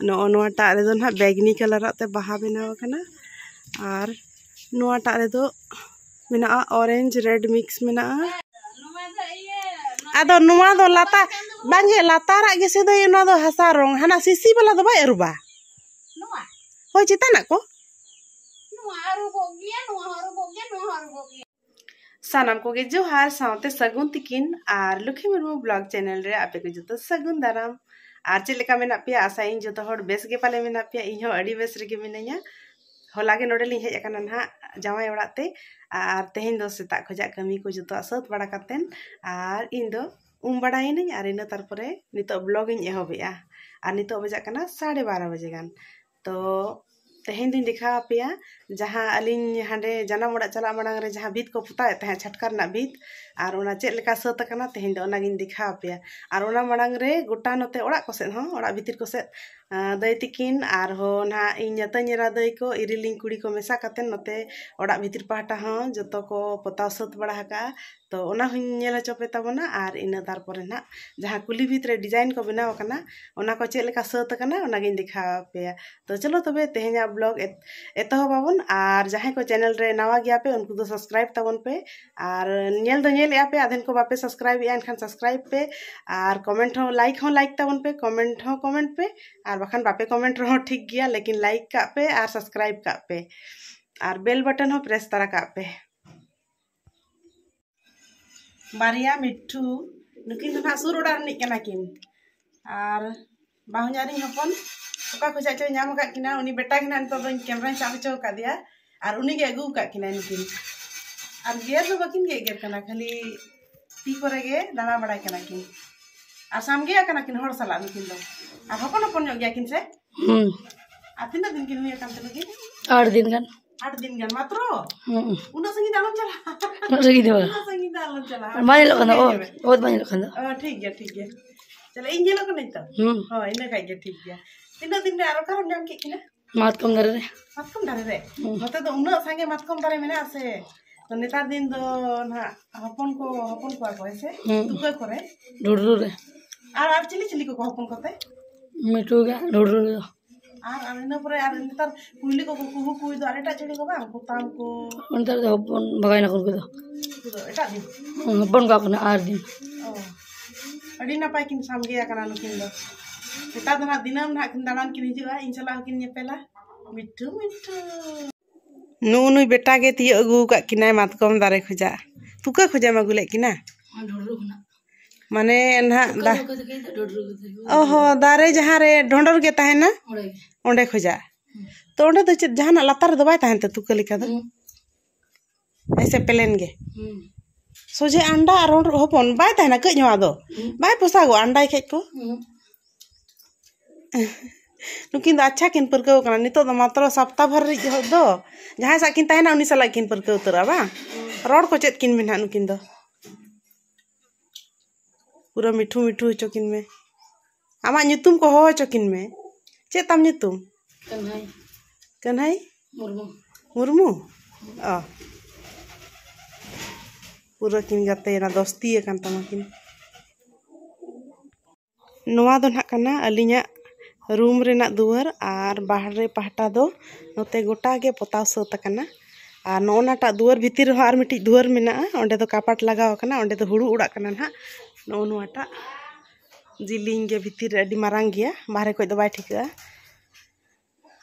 नोटाग रेदो ना बैगनी कलर ते बाहा बनाव कना और नोटाग रेदो मेना ऑरेंज रेड मिक्स मेना आदो नुआ दो लाता बांगे लातारा गे से दो ना दो हसा रंग हाना सीसी वाला दो बाय अरुबा नुआ होय चिताना को नुआ अरुबो गिया सानाम को गे जोहार सावते सगुन तिकिन और लुखी मुर्मू ब्लॉग चैनल रे आपे को जतो सगुन दाराम और चे लेका मेना पिया आशा इन जतो हर बेस गे पाले मेना पिया इन हो अड़ी बेस रे गे मिनैया होला गे नोडे लिं हेज अकाना ना जावाय ओड़ाते और तेहेन दो सेता खजा कमी को जतो सत बड़ा कातेन और इन दो बड़ाइन और इन तारपरे नितो ब्लॉग इन एहोबेआ और नितो बजा काना 12:30 बजे गान तो तेहेन दिन देखा पेया जहाँ अलिन हांडे जाना मोड़ा चला मांग रे जहाँ भीत को पुता तहे छटका रना भीत और ओना चेक लेका सत कना तेहेन दो ओना गिन देखा पेया और ओना मांग रे गोटा नते ओड़ा को सेद हो ओड़ा भीतर को सेद दई तिकिन और हो ना इन तनेरा दई को इरिलिंग कुड़ी को मेसा कातेन नते ओड़ा भीतर पाटा हो जतो को पता सत बड़ा हका तो ओना हुं नेल चोपे ताबोना और इन तारपरे ना जहाँ कुली भीतर डिजाइन को बनाव कना ओना को चेक लेका सत कना ओना गिन देखा पेया तो चलो तबे तेहेना ब्लॉग एतो बाबन और जहाँ को चैनल रे नवा गया पे उनको तो सब्सक्राइब ताबन पे और नेल दो नेल पे आधेन को बापे सब्सक्राइब या एनखान सब्सक्राइब पे और कमेंट हो लाइक ताबन पे कमेंट पे और बखान बापे कमेंट रहो ठीक गया लेकिन लाइक का पे और सब्सक्राइब का पे और बेल बटन हो प्रेस तारा का पे बारिया मिठू नुकिन तो ना सुर ओड़ा रनिक कना किन और बाहु냐री हपन ओका खोजा चो नाम का किना उनी बेटा किना तो कैमरा चाब चो का दिया और उनी गे अगु का किना नुकिन और गेर तो बकिन गेर कना खाली ती करे गे दाना बड़ा कना किन और सामगे कना किन हर साला नुकिन दो और हपन गया किन से आ तीना दिन किन हुई कान तलगी 8 दिन गान 8 दिन गान मात्र उना संगी दालम चला उना संगी दालम चला माने लखन ओ बहुत माने लखन ठीक है चलो इन जेलो को नहीं तो हां इने खाइ गे ठीक गया तीना दिन रे आरो कारम नाम के किना मातकम दारे रे मते तो उना संगे मातकम दारे मेना से तो नेतार दिन दो ना हपन को को से तुके करे डुडरू रे और चिली को हपन कोते मिठू गा डुडरू और इन पर और नेतार कुइली को कुई दो अरेटा चली को बा कुताम को उनतार दो हपन बगाइना को दो एटा दिन हपन का कना 8 दिन ओ अड़ी ना पाई किन सामगे कना नुकिन दो नेता दना दिनम ना किन दालान किन हिजुआ इन चला किन नेपेला मिठू नुई बेटा गे ती अगु का किना मातकम दारे खोजा तुका खोजा मगुले किना डुडरू खना माने ना ओहो दारे जहाँ रे ढोंडर गे ताहे ना ओंडे खोजा तो ओंडे तो जहाँ लातार दो बाय ताहे तुका लिका दो ऐसे प्लेन गे सोजे अंडा और हपन बाय ताहे ना कई दो बाय पोसागो अंडा खेज को नुकिन अच्छा किन परकव कना नितो दो मात्र सप्ताह भर दो जहाँ सा किन ताहे ना उनी सला किन परकव तरा बा रोड को चेत किन मेना नुकिन दो पूरा मिठू चोकिन में आमा नुतुम को हो चोकिन में चे तम नुतुम कन्हई मुर्मू ओ पूरा किन गाते ना दोस्ती कान तमा किन नोआ दो ना कना अलिया रूम रेना दुआर और बाहर पहटा दो नोते गोटा गे पोताव सत कना और नोनाटा दुआर भीतर और मिट्टी दुआर मेना ओंडे दो कापाट लगाव कना ओंडे दो हुड़ू उड़ा कना ना नोटा जिलिंग गे भीतर अडी मारांग गया बाहरे को दो बाय ठिका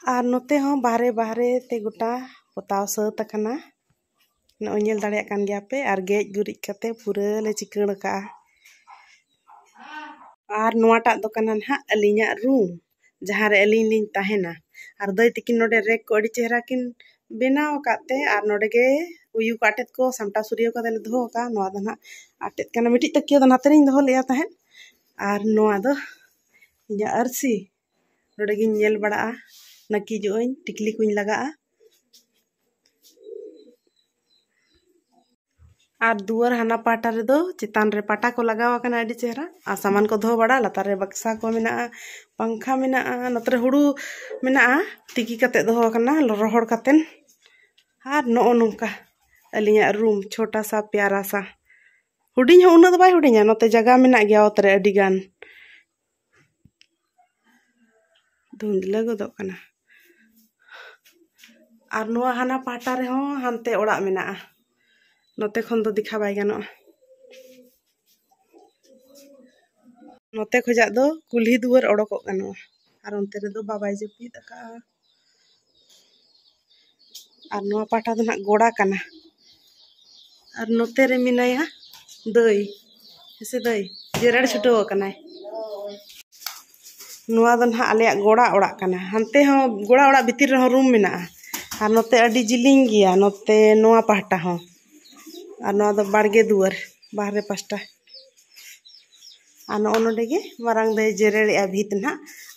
और नोते हो बाहरे ते गोटा पोताव सत कना नो नेल दाड़िया कान गया पे और गेज गुरिज कते पूरा ले चिकन का और नोटा दो कना ना अलिया रूम जहाँ रे अलिन लिन ताहेना और दई तिकिन नोडे रेक को अडी चेहरा किन बनाव काते और नोडे गे उयु काटेत को सामटा सूर्य को दले दो का नोआ दो ना आटेत कना मिटी तकियो दो नातरिन दो लेया ताहेन और नोआ दो इया अरसी नोडे गिन नेल बड़ा नकी जोइन टिकली कुइन लगा और दुआर हाना पाटा रे दो चितान रे पाटा को लगावा कना अडी चेहरा आ सामान को धो बड़ा लातार रे बक्सा को मेना पंखा मेना नतरे हुड़ू मेना तिकी कते दो कना रोहड़ कतेन और नो नोंका अलिया रूम छोटा सा प्यारा सा हुडिंग हो उना दो बाय हुडिंगा नोते जगह मेना गया ओतरे अडी गान धुंधला गदो कना और नुआ हाना पाटा रे हो हानते ओड़ा मेना नोते खन दो दिखा बाय गानो नोते खजा दो कुल्ही दुआर ओडको गानो और उनते रे दो बाबाई जपी तका और नुआ पाटा दो ना गोड़ा कना और नोते रे मिनाया दई ऐसे दई जेरड़ छुटो कना नुआ दो ना आले गोड़ा ओड़ा कना हानते हो गोड़ा ओड़ा भीतर रे हो रूम मेना और नोते अडी जिलिंग गया नोते नुआ पाटा हो और नुआ दो बाड़गे दुआर बाहरे पास्टा और नोडे गे मारांग दे जेरेड़े भीत ना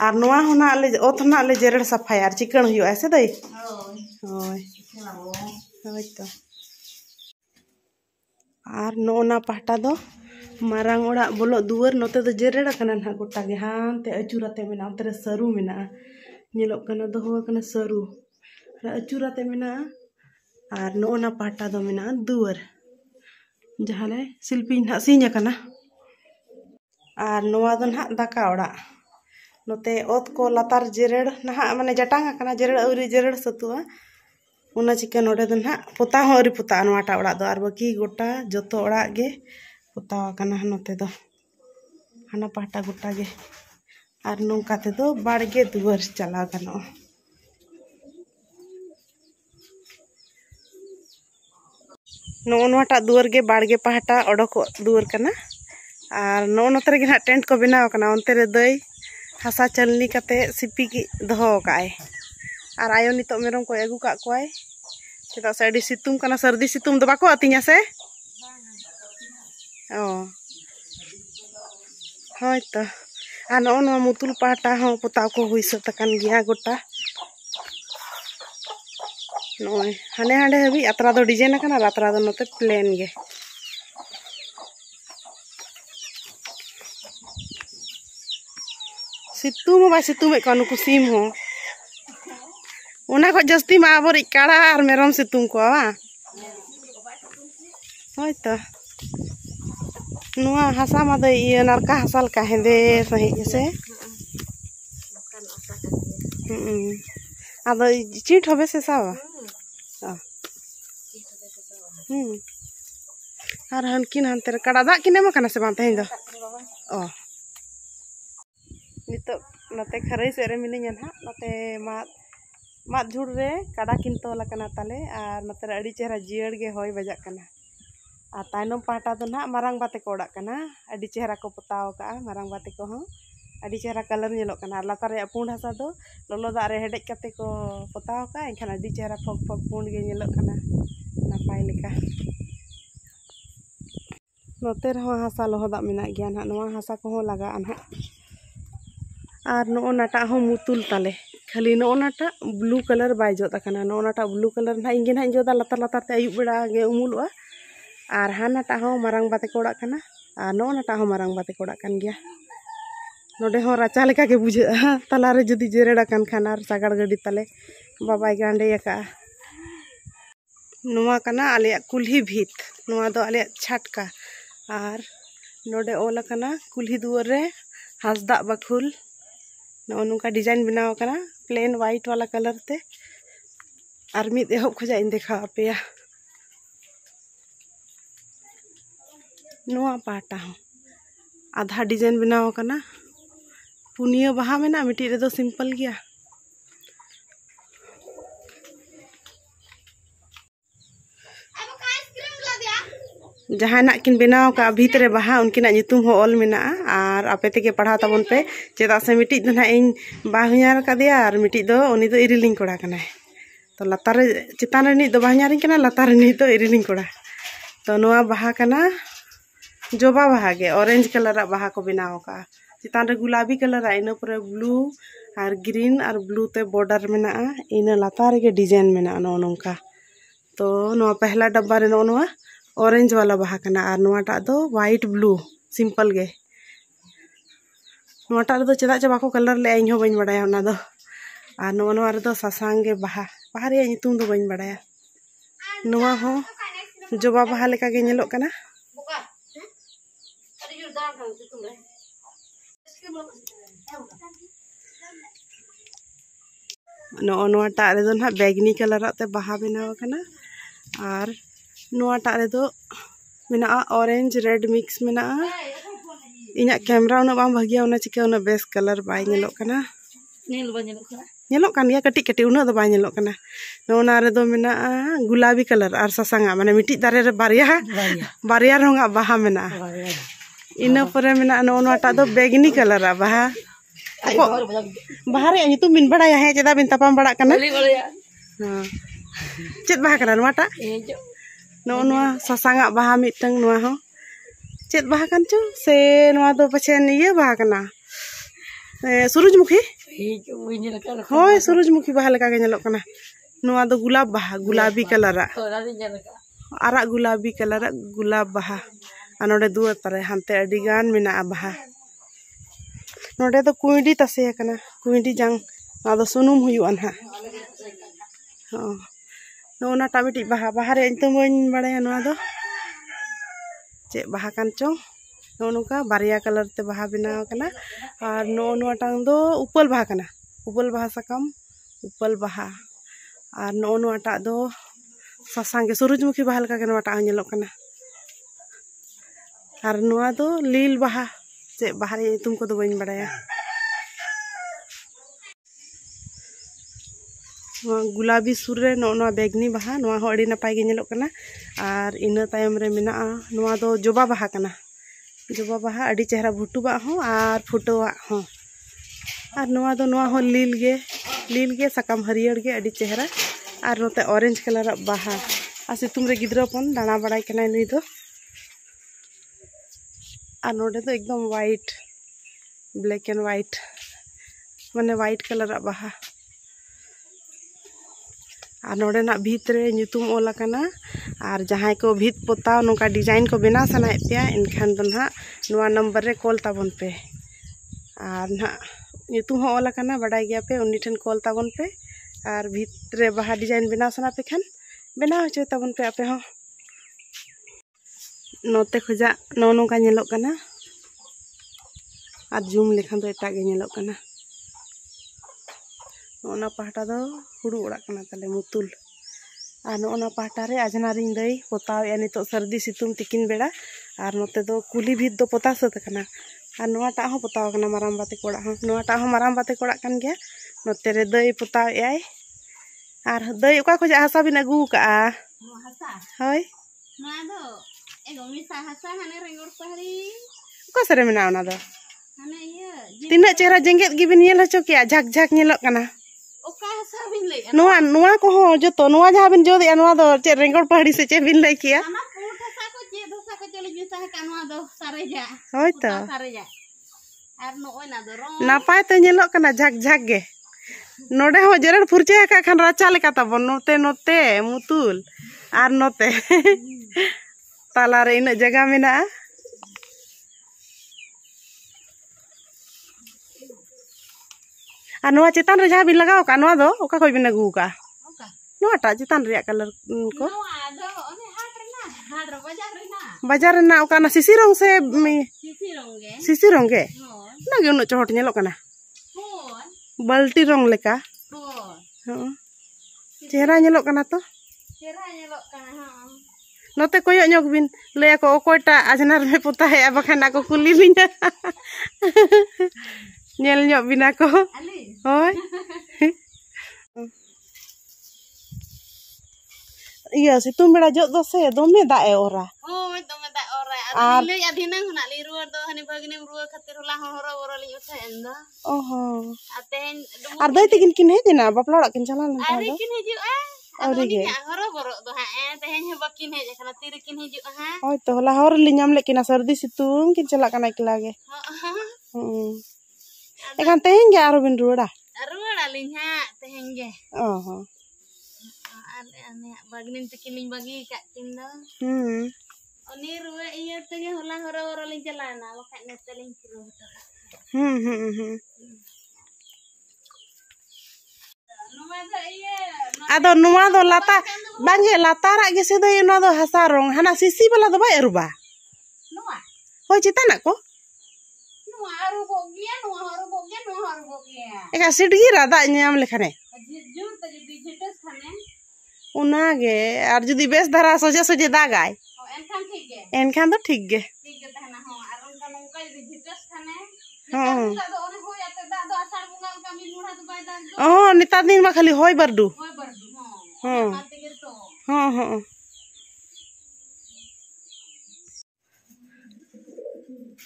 और नुआ हो ना आले ओत ना आले जेरेड़ सफाया और चिकन हुयो ऐसे दई होय होय तो और नोना पाटा दो मारांग ओड़ा बोलो दुआर नोते दो जेरेड़ कना ना गोटा गे हानते अचुराते मेना उतरे सरू मेना नेलो कना दो हो कना सरू अचुराते मेना और नोना पाटा दो मेना दुआर जहाले शिल्पी ना सीन कना और नोआ दो ना दाका ओड़ा नोते ओत को लातार जेरेड़ ना माने जटांगा कना जेरेड़ औरी जेरेड़ सतुआ उना चिकन नोडे दो ना पोता हो औरी पोता नोआटा ओड़ा दो और बाकी गोटा जतो ओड़ा गे पोता कना नोते दो हाना पाटा गोटा गे और नोंका ते दो बाड़गे दुआर चला गानो नोटा दुआर गे बाड़गे पाटा ओडको दुआर कना और नोते रे ना टेंट को बनाव कना उनते रे दई हासा चलनी कते सिपी की दहो काए और आयो नितो मेरम को अगु का कोय चेदा से अडी सितुम कना सर्दी सितुम दो बाको अतिया से ओ होय तो आ नो मुतुल पाटा हो पोताव को हुई सतकन गया गोटा नोय हाने हांडे हबी अतरा दो डिजाइन कना अतरा दो नोते प्लेन गे सितुम बा सितुम ए कनु कुसीम हो उना को जस्ती मा आबर काड़ा और मेरम सितुम को बा होय तो नुआ हासा मा दे ये नरका हासाल का हेंदे सही से आदो चीट होबे से सावा और हनकिन हनते काड़ा दा किने मा कना से बां तें दो ओ नितो नते खरई से रे मिनिया ना नते मात झुड़ रे काड़ा किन तोला कना ताले और नते अड़ी चेहरा जियड़ गे होय बजा कना और तायनम पाटा दो ना मारांग बाते को ओड़ा कना अड़ी चेहरा को पोताव का मारांग बाते को हो अड़ी चेहरा कलर नेलो कना लातार रे पुंड हासा दो लोलो दा रे हेडेज कते को पोताव का एखान अड़ी चेहरा फक फक पुंड गे नेलो कना नापाय लेका नोते रे हासा लोहदा मेना गया ना नोआ हासा को हो लगा ना और नो नाटा हो मुतुल ताले खाली नो नाटा ब्लू कलर बाय जोता कना नो नाटा ब्लू कलर ना इंगे ना जोदा लातार लातार ते आयुब बेड़ा गे उमुलवा और हानाटा हो मारांग बाते को ओड़ा कना और नो नाटा हो मारांग बाते को ओड़ा कन गया नोडे हो राचा लेका के बुझे तला रे जदी जेरेड़ा कन खान और सागाड़ गडी ताले बाबाई गांडे का नुआ कना आले कुल्ही भीत नुआ दो आले छाटका और नोडे ओला कना कुल्ही दुआर रे हासदा बखुल नो नुका डिजाइन बनाव कना प्लेन वाइट वाला कलर ते और मिद एहब खजा इन देखा पेया नुआ पाटा हो आधा डिजाइन बनाव कना पुनिया बहा मेना मिट्टी रे दो सिंपल गया जहाना किन बनाव का भीतरे बहा उनकिना नितुम हो ऑल मेना और आपे तेगे पढ़ा तबन पे चेदा से मिट्टी दो ना इन बाहुयार का दिया और मिट्टी दो उनी दो इरिलिंग कोड़ा कना तो लतार चितान रे दो बाहुयारिंग कना लतार रे दो इरिलिंग कोड़ा तो नुआ बहा कना जोबा बहा गे ऑरेंज कलर बहा को बनाव का चितान रे गुलाबी कलर इन पर ब्लू और ग्रीन और ब्लू ते बॉर्डर मेना इन लतार के डिजाइन मेना नो नोंका तो नुआ पहला डब्बा रे नो ऑरेंज वाला बहा कना और नोटा दो वाइट ब्लू सिंपल गे नोटा दो चेदा चे बाको कलर ले इन हो बइन बड़ाया ओना दो और नोआ रे दो सासांग गे बहा बहा रे नितुम दो बइन बड़ाया नोआ हो जोबा बहा लेका गे नेलो कना नोटा रे दो ना बैगनी कलर ते बाहा बनाव कना और नोटा रे दो मेना ऑरेंज रेड मिक्स मेना इना कैमरा उना बाम भागिया उना चिका उना बेस कलर बाय नेलो कना नेलो कान गया कटी कटी उना दो बाय नेलो कना नोना रे दो मेना गुलाबी कलर और ससांगा माने मिटी दारे रे बारिया रंगा बाहा मेना इना परे मेना नोटा दो बैगनी कलर बाहा बाहर रे तुम बिन बड़ा है चेदा बिन तपाम बड़ा कना हां चेद बाहा कना नोटा नोआ ससांगा बाहा मिटंग नोआ हो चेद बाहा कान चो से नोआ दो पछेन ये बाहा कना सूरजमुखी होय सूरजमुखी बाहा लेका के नेलो कना नोआ दो गुलाब बाहा गुलाबी कलर आरा गुलाबी कलर गुलाब बाहा नोडे दुआ तरे हानते अडी गान मेना बाहा नोडे दो कुइडी तसे कना कुइडी जांग ना दो सुनुम हुयुआन हा नोना टामिटी बाहा बाहा रे इंतु मोइन बड़ाया नोआ दो चे बाहा कान चो नोनुका बारिया कलर ते बाहा बनाव कना और नोआ टांग दो उपल बाहा साकाम उपल बाहा और नोआ टा दो ससांगे सूरजमुखी बाहा लका के नोआ टा नेलो कना और नोआ दो लील बाहा चे बाहा रे इंतुम को दो बइन बड़ाया गुलाबी सुर रे नोआ बैगनी बाहा नोआ हो अड़ी नपाय गे नेलो कना और इना तायम रे मेना नोआ दो जोबा बाहा कना जोबा बाहा अड़ी चेहरा भुटुबा हो और फुटोवा हो और नोआ हो लील गे सकाम हरियर गे अड़ी चेहरा और नोते ऑरेंज कलर बाहा और सितुम रे गिद्रापन दाना बड़ाई कना नुई दो और नोडे दो एकदम व्हाइट ब्लैक एंड व्हाइट माने व्हाइट कलर बाहा और नोडे ना भीत रे ᱧᱩᱛᱩᱢ ओला कना और जहां को भीत पोताव नोका डिजाइन को बना सनाए पे इनखान दो ना नोआ नंबर रे कॉल ताबन पे और ना ᱧᱩᱛᱩᱢ हो ओला कना बड़ाई गया पे उन्नी ठन कॉल ताबन पे और भीत रे बाहा डिजाइन बना सना पे खान बना होचे ताबन पे आपे हो नोते खुजा नोनो का नेलो कना और जूम लेखान दो एटा गे नेलो कना नोना पाहटा दो हुड़ू ओड़ा कना तले मुतुल और नोना पाहटा रे आजना रिंग दई पोताव या नितो सर्दी सितुम तिकिन बेड़ा और नोते दो कुली भीत दो पोता सत कना और नोटा हो पोताव कना माराम बाते कोड़ा हो नोटा हो माराम बाते कोड़ा कन गया नोते रे दई पोताव याय और दई ओका खोजा हासा बिन अगू का हासा होय नोआ दो एगो मिसा हासा हाने रेंगोर पहरी ओका सरे मेना ओना दो हाने ये तिना चेहरा जेंगेत गी बिन नेल हचो किया झक झक नेलो कना ओका हासा बिन ले नोआ को हो जतो नोआ जहां बिन जोद नोआ दो चे रेंगोर पहाड़ी से चे बिन लई किया आमा पुट हासा को चे दोसा को चले मिसा का नोआ दो सारे जा होय तो सारे जा और नोय ना दो रो नापाय तो नेलो कना झक झक गे नोडे हो जरड़ फुरचे का खान राचा लेका ताबो नोते नोते मुतुल और नोते ताला रे इन जगह मेना और नोआ चेतान रे जहां बिन लगाव का नोआ दो ओका कोई बिन अगू का ओका नोआ टा चेतान रे कलर को नोआ दो ओने हाट रे बाजार ना ओका ना सिसी रंग से सिसी रंग गे ना गे उन चोट नेलो कना फोन बाल्टी रंग लेका फोन चेहरा नेलो कना तो चेहरा नेलो कना हां नोते कोयो ᱧᱚᱜ बिन लया को ओकोटा आजनार में पोता है बखान को कुली लिना नेल ᱧᱚᱜ बिना को होय iya सितुम बेड़ा जो दो से दोमे दाए ओरा ओय दोमे दाए ओरा आदि ले आदिना हुना ली रुआ दो हनी भगनी रुआ खातिर होला हरो ओरा ली उठा एंदा ओहो आतेन आर दई तिकिन किन हे दिना बापला ओड़ा किन चला लन अरे किन हिजु अरे गे हरो बरो दो हा तेहेन हे बकिन हे जखना तीर किन हिजु हा ओय तो होला हर ली नाम लेकिन सर्दी सितुम किन चला कना एकला गे एखान तेहेन गे आरो बिन रुड़ा लिन हा तेहेन गे ओहो ane bagnin tikiling bagi kak tinda oni ruwe iya tege hola horo ling jalana wakat neteling kiro ado nuwa do lata bange latara ge se do ino do hasarong hana sisi bala do ba eruba nuwa hoy citana ko nuwa arubo gia nuwa arubo gia eka sidgi rada nyam lekhane उनागे आर जुदी बेस धारा सोजे सोजे दागाय एनखान ठीक गे एनखान तो ठीक गे तहना हो आर उनका नौका यदि भिटस खाने हां दा दो ओने होय आते दा दो आषाढ़ बुंगा उनका मिल मुढ़ा तो बाय दा हां निता दिन मा खाली होय बरदू हां माते गे तो हां हां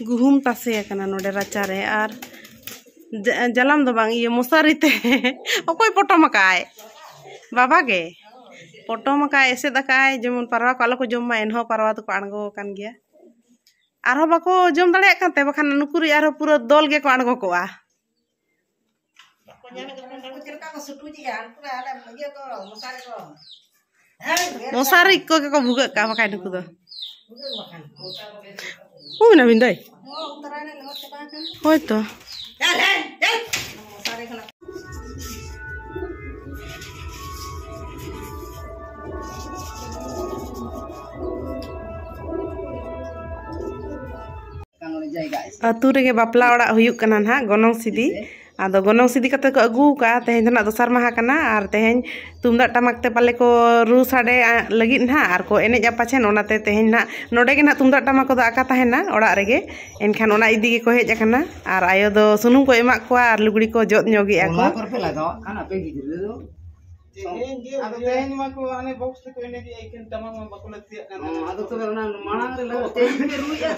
गुहुम तासे कना नोडे राचा रे आर जलाम दो बांग ये मशारी ते ओकोय पटम काय बाबा गे पटम काय एसे दकाय जेमन पारवा को आलो को जम मा एनहो पारवा तो आणगो कान गया आरो बाको जम दाड़े काते बखान नुकुरी आरो पूरा दल गे को आणगो कोआ मशारी को भुग का बखाय नुकु दो Uy, na binday. Hoy to. Atu rege bapla orak huyuk kana ha gonong sidi. Ado gonong sidi kata ko agu ka tehen jana dosar maha kana ar tehen tumdak tamak te pale ko ru sade lagit na ar ko enej apa chen onate tehen na node ge na tumdak tamak ko da aka tahena orak rege enkhan ona idi ge ko hej akana ar ayo do sunum ko emak ko ar luguri ko jot nyogi ako ola korpe la do kana pe gidre do ado tehen ma ko ane box te ko ene ge eken tamam ma bakula tiak kana ado to na manang re la te ru ya